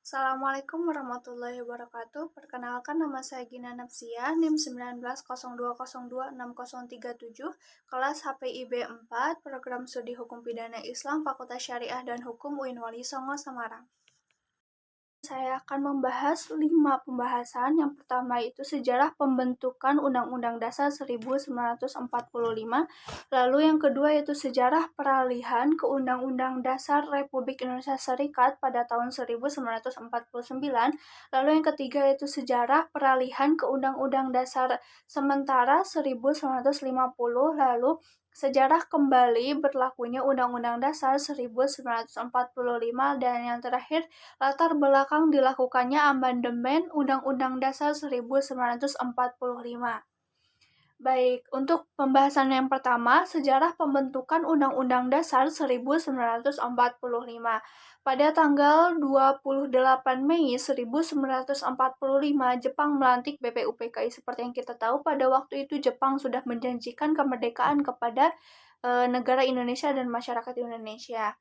Assalamualaikum warahmatullahi wabarakatuh. Perkenalkan, nama saya Gina Napsia, NIM 19,02026037, kelas HPIB 4, Program Studi Hukum Pidana Islam, Fakultas Syariah dan Hukum UIN Wali Songo, Semarang. Saya akan membahas 5 pembahasan. Yang pertama itu sejarah pembentukan Undang-Undang Dasar 1945. Lalu yang kedua yaitu sejarah peralihan ke Undang-Undang Dasar Republik Indonesia Serikat pada tahun 1949. Lalu yang ketiga yaitu sejarah peralihan ke Undang-Undang Dasar sementara 1950. Lalu sejarah kembali berlakunya Undang-Undang Dasar 1945, dan yang terakhir latar belakang dilakukannya amandemen Undang-Undang Dasar 1945. Baik, untuk pembahasan yang pertama, sejarah pembentukan Undang-Undang Dasar 1945. Pada tanggal 28 Mei 1945, Jepang melantik BPUPKI. Seperti yang kita tahu, pada waktu itu Jepang sudah menjanjikan kemerdekaan kepada negara Indonesia dan masyarakat Indonesia.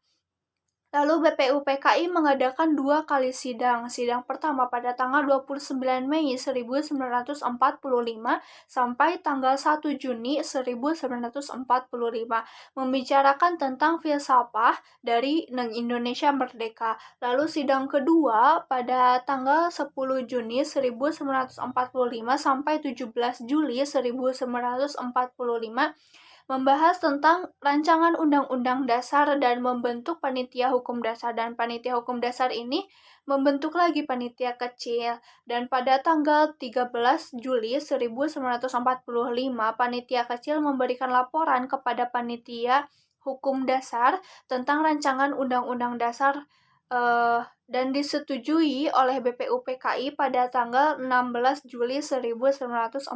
Lalu BPUPKI mengadakan 2 kali sidang. Sidang pertama pada tanggal 29 Mei 1945 sampai tanggal 1 Juni 1945, membicarakan tentang filsafah dari Indonesia Merdeka. Lalu sidang kedua pada tanggal 10 Juni 1945 sampai 17 Juli 1945, membahas tentang rancangan undang-undang dasar dan membentuk panitia hukum dasar, dan panitia hukum dasar ini membentuk lagi panitia kecil. Dan pada tanggal 13 Juli 1945, panitia kecil memberikan laporan kepada panitia hukum dasar tentang rancangan undang-undang dasar dan disetujui oleh BPUPKI pada tanggal 16 Juli 1945.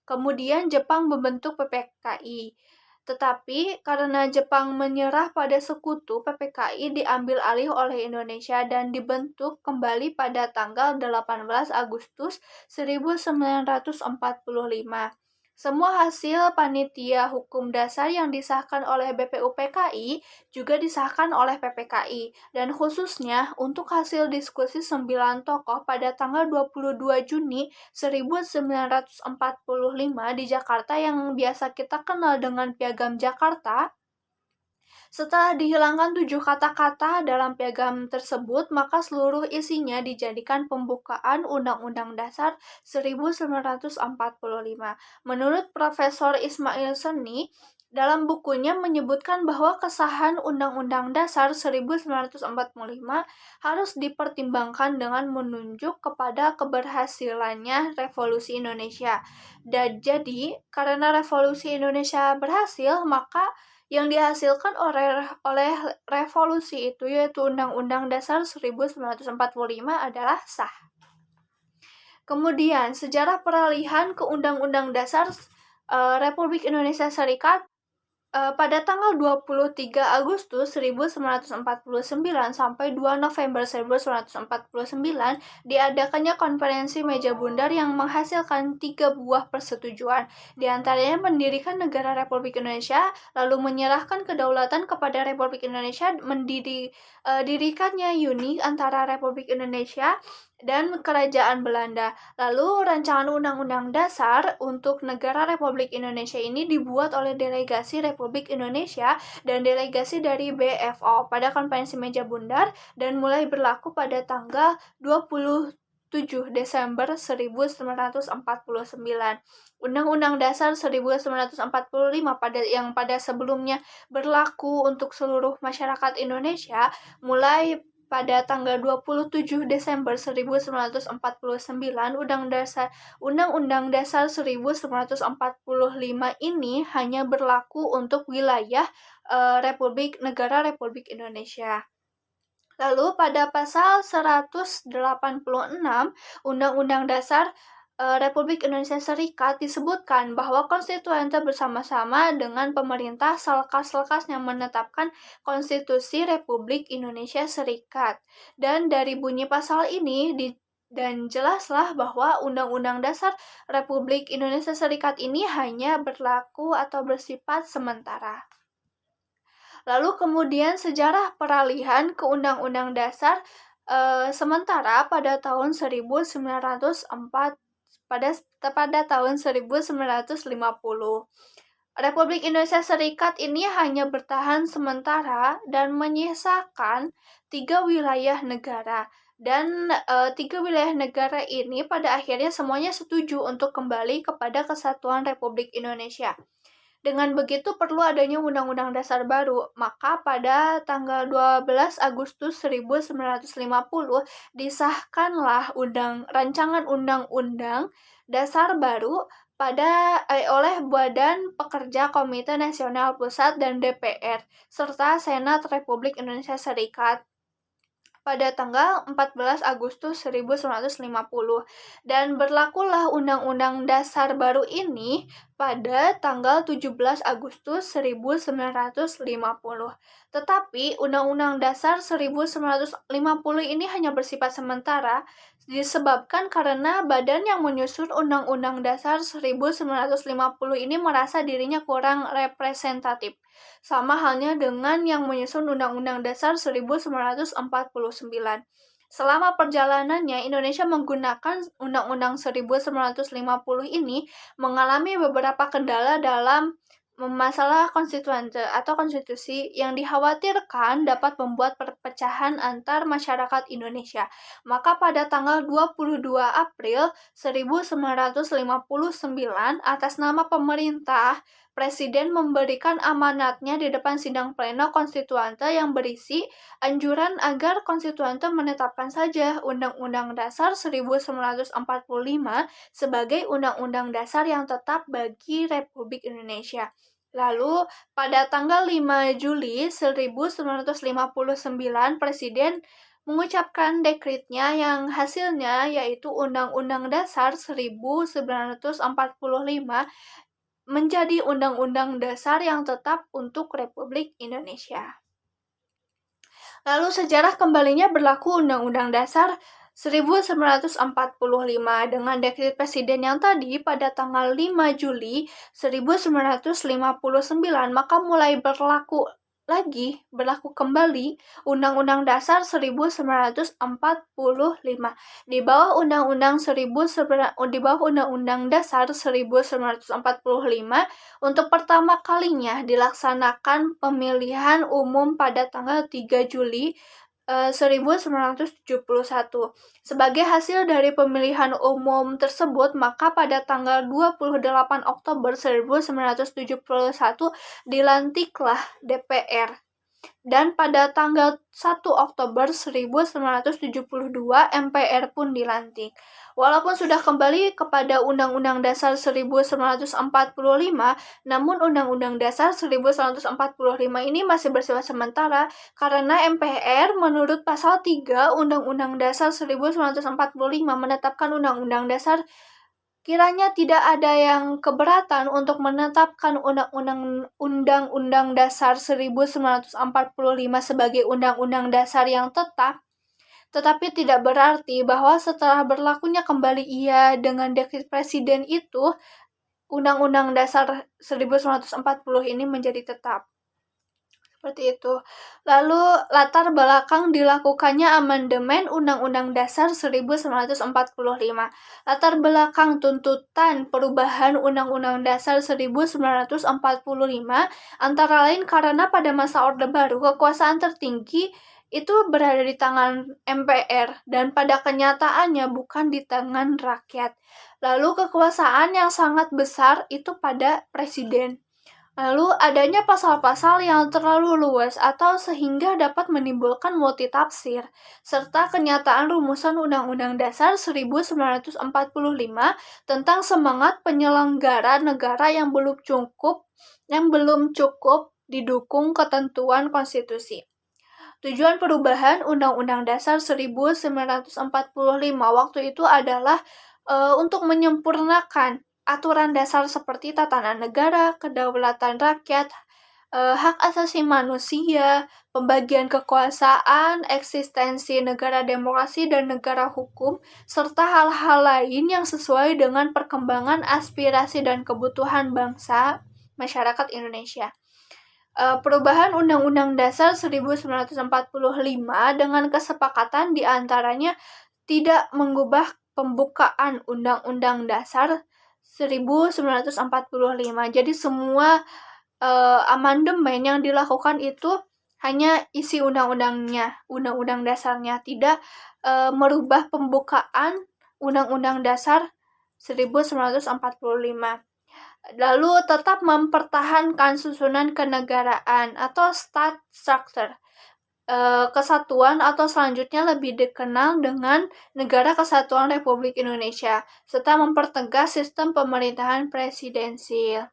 Kemudian Jepang membentuk PPKI. Tetapi karena Jepang menyerah pada sekutu, PPKI diambil alih oleh Indonesia dan dibentuk kembali pada tanggal 18 Agustus 1945. Semua hasil panitia hukum dasar yang disahkan oleh BPUPKI juga disahkan oleh PPKI, dan khususnya untuk hasil diskusi 9 tokoh pada tanggal 22 Juni 1945 di Jakarta yang biasa kita kenal dengan Piagam Jakarta. Setelah dihilangkan 7 kata-kata dalam piagam tersebut, maka seluruh isinya dijadikan pembukaan Undang-Undang Dasar 1945. Menurut Profesor Ismail Seni, dalam bukunya menyebutkan bahwa kesahan Undang-Undang Dasar 1945 harus dipertimbangkan dengan menunjuk kepada keberhasilannya Revolusi Indonesia. Dan jadi, karena Revolusi Indonesia berhasil, maka yang dihasilkan oleh revolusi itu, yaitu Undang-Undang Dasar 1945, adalah sah. Kemudian, sejarah peralihan ke Undang-Undang Dasar Republik Indonesia Serikat pada tanggal 23 Agustus 1949 sampai 2 November 1949 diadakannya konferensi meja bundar yang menghasilkan 3 buah persetujuan. Di antaranya mendirikan negara Republik Indonesia, lalu menyerahkan kedaulatan kepada Republik Indonesia, dirikannya uni antara Republik Indonesia dan Kerajaan Belanda. Lalu rancangan Undang-Undang Dasar untuk negara Republik Indonesia ini dibuat oleh delegasi Republik Indonesia dan delegasi dari BFO pada konferensi meja bundar, dan mulai berlaku pada tanggal 27 Desember 1949. Undang-Undang Dasar 1945 yang pada sebelumnya berlaku untuk seluruh masyarakat Indonesia mulai pada tanggal 27 Desember 1949, Undang-Undang Dasar 1945 ini hanya berlaku untuk wilayah Negara Republik Indonesia. Lalu pada pasal 186 Undang-Undang Dasar Republik Indonesia Serikat disebutkan bahwa konstituante bersama-sama dengan pemerintah selekas-lekasnya menetapkan Konstitusi Republik Indonesia Serikat. Dan dari bunyi pasal ini dan jelaslah bahwa Undang-Undang Dasar Republik Indonesia Serikat ini hanya berlaku atau bersifat sementara. Lalu kemudian sejarah peralihan ke Undang-Undang Dasar Sementara pada tahun 1904 pada tahun 1950 Republik Indonesia Serikat ini hanya bertahan sementara dan menyisakan 3 wilayah negara. Dan 3 wilayah negara ini pada akhirnya semuanya setuju untuk kembali kepada Kesatuan Republik Indonesia. Dengan begitu perlu adanya Undang-Undang Dasar baru. Maka pada tanggal 12 Agustus 1950 disahkanlah rancangan Undang-Undang Dasar baru oleh Badan Pekerja Komite Nasional Pusat dan DPR serta Senat Republik Indonesia Serikat pada tanggal 14 Agustus 1950 dan berlakulah Undang-Undang Dasar baru ini pada tanggal 17 Agustus 1950. Tetapi Undang-Undang Dasar 1950 ini hanya bersifat sementara disebabkan karena badan yang menyusun Undang-Undang Dasar 1950 ini merasa dirinya kurang representatif. Sama halnya dengan yang menyusun Undang-Undang Dasar 1949. Selama perjalanannya, Indonesia menggunakan Undang-Undang 1950 ini mengalami beberapa kendala dalam masalah konstitusi yang dikhawatirkan dapat membuat perpecahan antar masyarakat Indonesia. Maka pada tanggal 22 April 1959 atas nama pemerintah, Presiden memberikan amanatnya di depan sidang pleno konstituante yang berisi anjuran agar konstituante menetapkan saja Undang-Undang Dasar 1945 sebagai Undang-Undang Dasar yang tetap bagi Republik Indonesia. Lalu, pada tanggal 5 Juli 1959, Presiden mengucapkan dekretnya yang hasilnya yaitu Undang-Undang Dasar 1945 menjadi Undang-Undang Dasar yang tetap untuk Republik Indonesia. Lalu sejarah kembalinya berlaku Undang-Undang Dasar 1945 dengan dekret Presiden yang tadi pada tanggal 5 Juli 1959, maka mulai berlaku kembali Undang-Undang Dasar 1945 di bawah Undang-Undang Dasar 1945 untuk pertama kalinya dilaksanakan pemilihan umum pada tanggal 3 Juli 1971. Sebagai hasil dari pemilihan umum tersebut, maka pada tanggal 28 Oktober 1971 dilantiklah DPR. Dan pada tanggal 1 Oktober 1972 MPR pun dilantik. Walaupun sudah kembali kepada Undang-Undang Dasar 1945, namun Undang-Undang Dasar 1945 ini masih bersifat sementara karena MPR menurut pasal 3 Undang-Undang Dasar 1945 menetapkan Undang-Undang Dasar kiranya tidak ada yang keberatan untuk menetapkan Undang-Undang Dasar 1945 sebagai Undang-Undang Dasar yang tetap, tetapi tidak berarti bahwa setelah berlakunya kembali dengan dekret Presiden itu, Undang-Undang Dasar 1940 ini menjadi tetap. Seperti itu. Lalu latar belakang dilakukannya amandemen Undang-Undang Dasar 1945. Latar belakang tuntutan perubahan Undang-Undang Dasar 1945 antara lain karena pada masa Orde Baru kekuasaan tertinggi itu berada di tangan MPR dan pada kenyataannya bukan di tangan rakyat. Lalu kekuasaan yang sangat besar itu pada Presiden. Lalu adanya pasal-pasal yang terlalu luas atau sehingga dapat menimbulkan multitafsir, serta kenyataan rumusan Undang-Undang Dasar 1945 tentang semangat penyelenggara negara yang belum cukup didukung ketentuan konstitusi. Tujuan perubahan Undang-Undang Dasar 1945 waktu itu adalah untuk menyempurnakan aturan dasar seperti tatanan negara, kedaulatan rakyat, hak asasi manusia, pembagian kekuasaan, eksistensi negara demokrasi dan negara hukum, serta hal-hal lain yang sesuai dengan perkembangan aspirasi dan kebutuhan bangsa masyarakat Indonesia. perubahan Undang-Undang Dasar 1945 dengan kesepakatan di antaranya tidak mengubah pembukaan Undang-Undang Dasar 1945. Jadi semua amandemen yang dilakukan itu hanya isi undang-undangnya, undang-undang dasarnya, tidak merubah pembukaan Undang-Undang Dasar 1945. Lalu tetap mempertahankan susunan kenegaraan atau state structure. Kesatuan atau selanjutnya lebih dikenal dengan Negara Kesatuan Republik Indonesia, serta mempertegas sistem pemerintahan presidensil.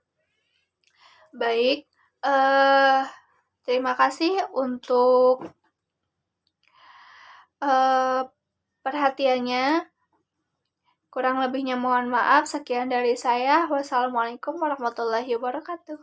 Baik, terima kasih untuk perhatiannya. Kurang lebihnya mohon maaf. Sekian dari saya. Wassalamualaikum warahmatullahi wabarakatuh.